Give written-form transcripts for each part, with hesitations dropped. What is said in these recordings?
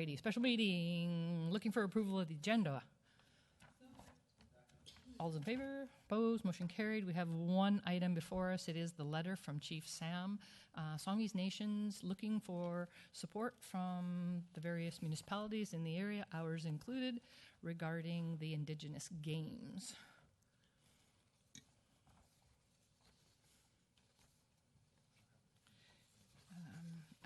Alrighty, special meeting. Looking for approval of the agenda. All those in favor? Opposed? Motion carried. We have one item before us. It is the letter from Chief Sam. Songhees Nations looking for support from the various municipalities in the area, ours included, regarding the Indigenous Games.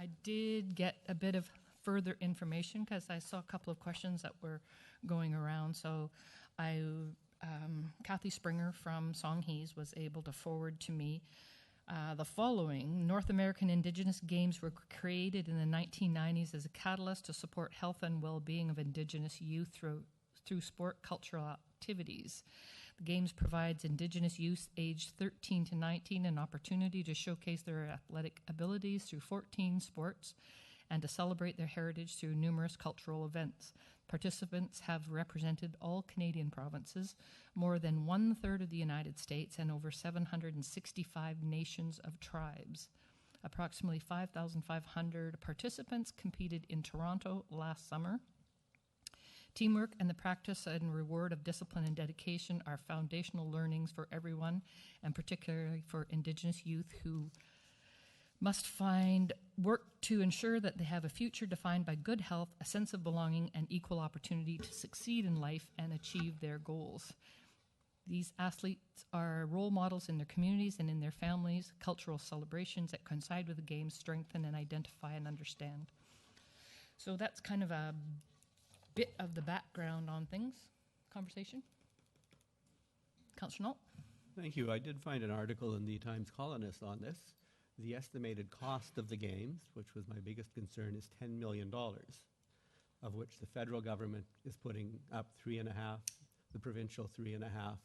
I did get a bit of further information because I saw a couple of questions that were going around. So Kathy Springer from Songhees was able to forward to me the following. North American Indigenous Games were created in the 1990s as a catalyst to support health and well-being of Indigenous youth through sport cultural activities. The Games provides Indigenous youth aged 13 to 19 an opportunity to showcase their athletic abilities through 14 sports and to celebrate their heritage through numerous cultural events. Participants have represented all Canadian provinces, more than 1/3 of the United States, and over 765 nations of tribes. Approximately 5,500 participants competed in Toronto last summer. Teamwork and the practice and reward of discipline and dedication are foundational learnings for everyone, and particularly for Indigenous youth who must find work to ensure that they have a future defined by good health, a sense of belonging, and equal opportunity to succeed in life and achieve their goals. These athletes are role models in their communities and in their families. Cultural celebrations that coincide with the Games strengthen and identify and understand. So that's kind of a bit of the background on things. Conversation? Councillor Knoll? Thank you. I did find an article in the Times Colonist on this. The estimated cost of the Games, which was my biggest concern, is $10 million, of which the federal government is putting up 3.5, the provincial 3.5,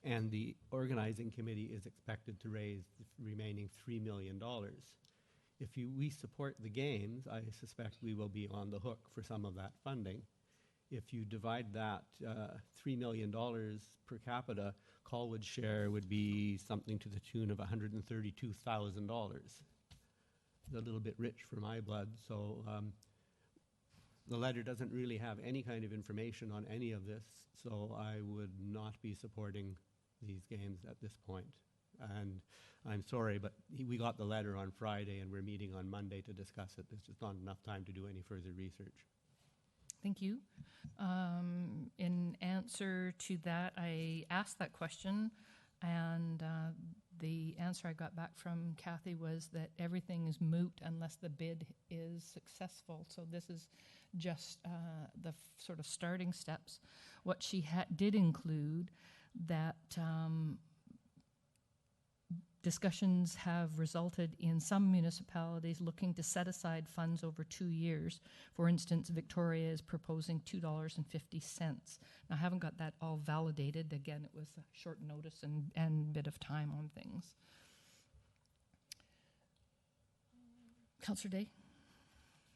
and the organizing committee is expected to raise the remaining $3 million. If we support the Games, I suspect we will be on the hook for some of that funding. If you divide that $3 million per capita, Colwood's share would be something to the tune of $132,000. It's a little bit rich for my blood, so the letter doesn't really have any kind of information on any of this, so I would not be supporting these Games at this point. And I'm sorry, but we got the letter on Friday and we're meeting on Monday to discuss it. There's just not enough time to do any further research. Thank you. In answer to that, I asked that question, and the answer I got back from Kathy was that everything is moot unless the bid is successful. So this is just the sort of starting steps. What she did include that discussions have resulted in some municipalities looking to set aside funds over 2 years. For instance, Victoria is proposing $2.50. Now, I haven't got that all validated. Again, it was a short notice and bit of time on things. Councillor Day?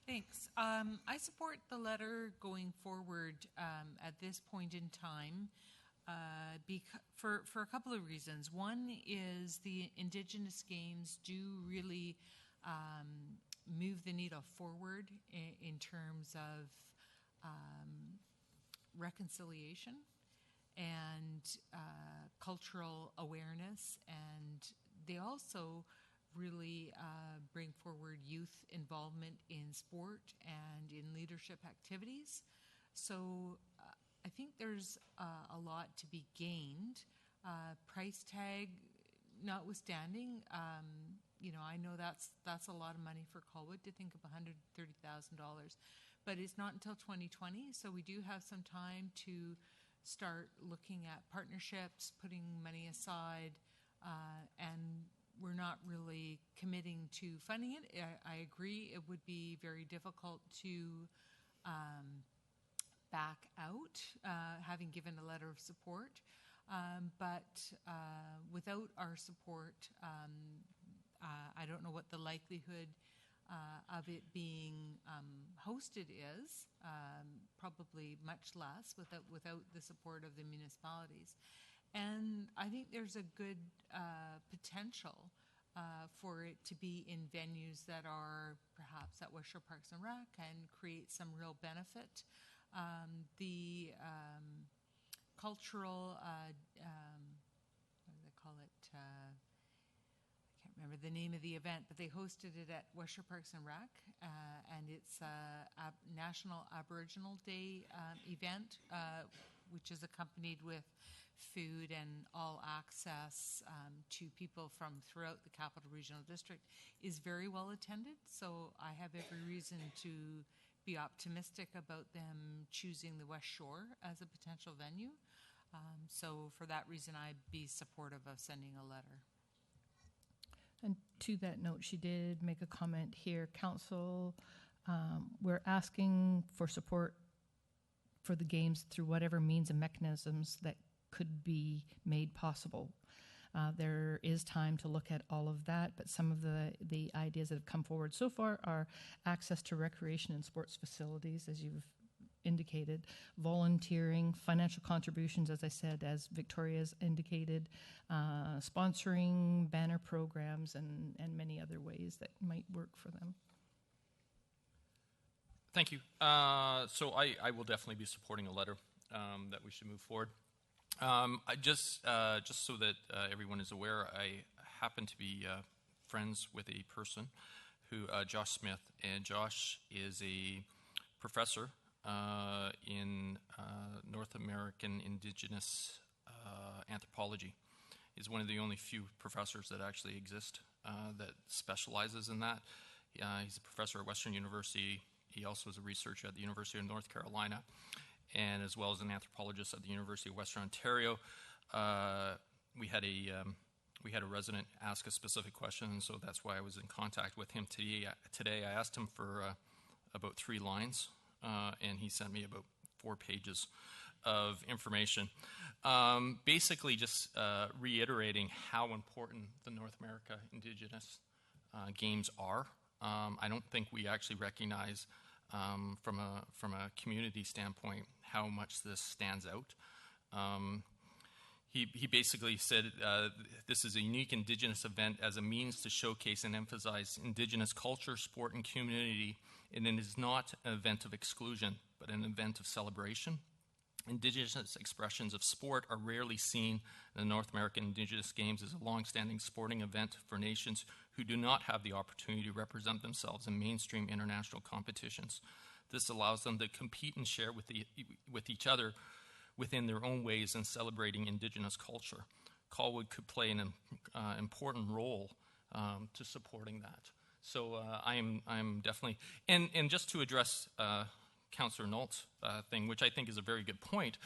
Thanks. I support the letter going forward at this point in time. For a couple of reasons. One is the Indigenous Games do really move the needle forward in terms of reconciliation and cultural awareness, and they also really bring forward youth involvement in sport and in leadership activities. So I think there's a lot to be gained. Price tag notwithstanding, I know that's a lot of money for Colwood to think of $130,000, but it's not until 2020, so we do have some time to start looking at partnerships, putting money aside, and we're not really committing to funding it. I agree it would be very difficult to back out, having given a letter of support. But without our support, I don't know what the likelihood of it being hosted is. Probably much less without the support of the municipalities. And I think there's a good potential for it to be in venues that are perhaps at West Shore Parks and Rec and create some real benefit. The cultural, what do they call it? I can't remember the name of the event, but they hosted it at West Shore Parks and Rec, and it's a National Aboriginal Day event, which is accompanied with food and all access to people from throughout the Capital Regional District, is very well attended. So I have every reason to be optimistic about them choosing the West Shore as a potential venue. So for that reason, I'd be supportive of sending a letter. And to that note, she did make a comment here. Council, we're asking for support for the games through whatever means and mechanisms that could be made possible. There is time to look at all of that, but some of the ideas that have come forward so far are access to recreation and sports facilities, as you've indicated, volunteering, financial contributions, as I said, as Victoria's indicated, sponsoring banner programs, and many other ways that might work for them. Thank you. So I will definitely be supporting a letter that we should move forward. I just so that everyone is aware, I happen to be friends with a person who, Josh Smith, and Josh is a professor in North American Indigenous anthropology. He's one of the only few professors that actually exist that specializes in that. He's a professor at Western University. He also is a researcher at the University of North Carolina, and as well as an anthropologist at the University of Western Ontario. We had a resident ask a specific question, and so that's why I was in contact with him today. I asked him for about 3 lines, and he sent me about 4 pages of information. Basically just reiterating how important the North America Indigenous Games are. I don't think we actually recognize from a community standpoint how much this stands out. He basically said this is a unique Indigenous event as a means to showcase and emphasize Indigenous culture, sport, and community, and it is not an event of exclusion, but an event of celebration. Indigenous expressions of sport are rarely seen in the North American Indigenous Games as a long-standing sporting event for nations who do not have the opportunity to represent themselves in mainstream international competitions. This allows them to compete and share with each other within their own ways in celebrating Indigenous culture. Colwood could play an important role to supporting that. So I'm definitely, and just to address Councillor Nault's thing, which I think is a very good point,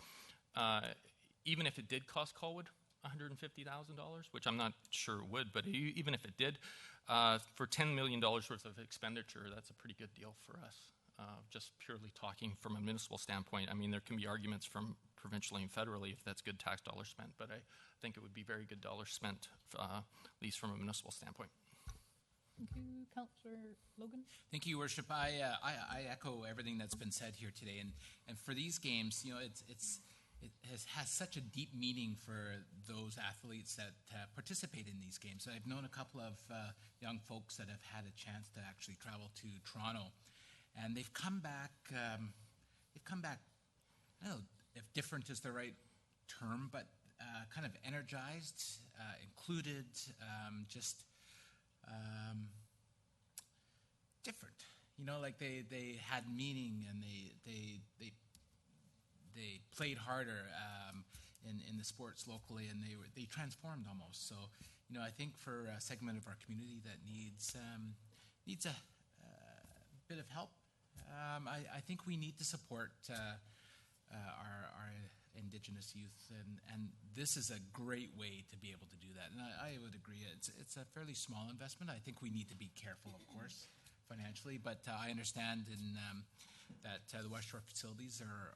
even if it did cost Colwood $150,000, which I'm not sure it would, but even if it did, for $10 million worth of expenditure, that's a pretty good deal for us. Just purely talking from a municipal standpoint, I mean, there can be arguments from provincially and federally if that's good tax dollars spent, but I think it would be very good dollars spent, at least from a municipal standpoint. Thank you, Councillor Logan. Thank you, Worship. I echo everything that's been said here today, and for these games, you know, it has such a deep meaning for those athletes that participate in these games. I've known a couple of young folks that have had a chance to actually travel to Toronto, and they've come back. I don't know if different is the right term, but kind of energized, included, just different. You know, like they had meaning, and they played harder in the sports locally, and they transformed almost. So, you know, I think for a segment of our community that needs a bit of help, I think we need to support our Indigenous youth, and this is a great way to be able to do that. And I would agree, it's a fairly small investment. I think we need to be careful, of course, financially, but I understand that the West Shore facilities are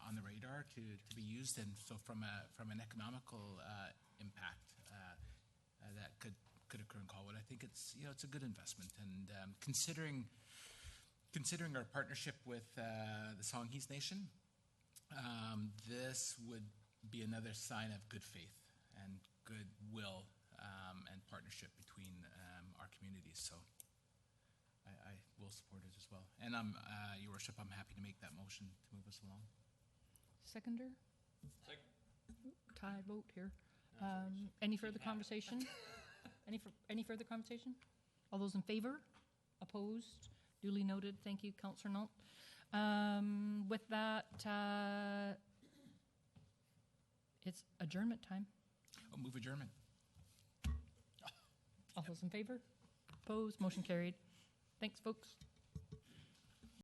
on the radar to be used, and so from an economical impact that could occur in Colwood, I think it's a good investment. And considering our partnership with the Songhees Nation, this would be another sign of good faith and goodwill and partnership between our communities. So I will support it as well. And Your Worship, I'm happy to make that motion to move us along. Seconder? Tie vote here. Any further conversation? Any further conversation? All those in favor? Opposed? Duly noted. Thank you, Councillor Nault. With that, it's adjournment time. I'll move adjournment. All those in favor? Opposed? Motion carried. Thanks, folks.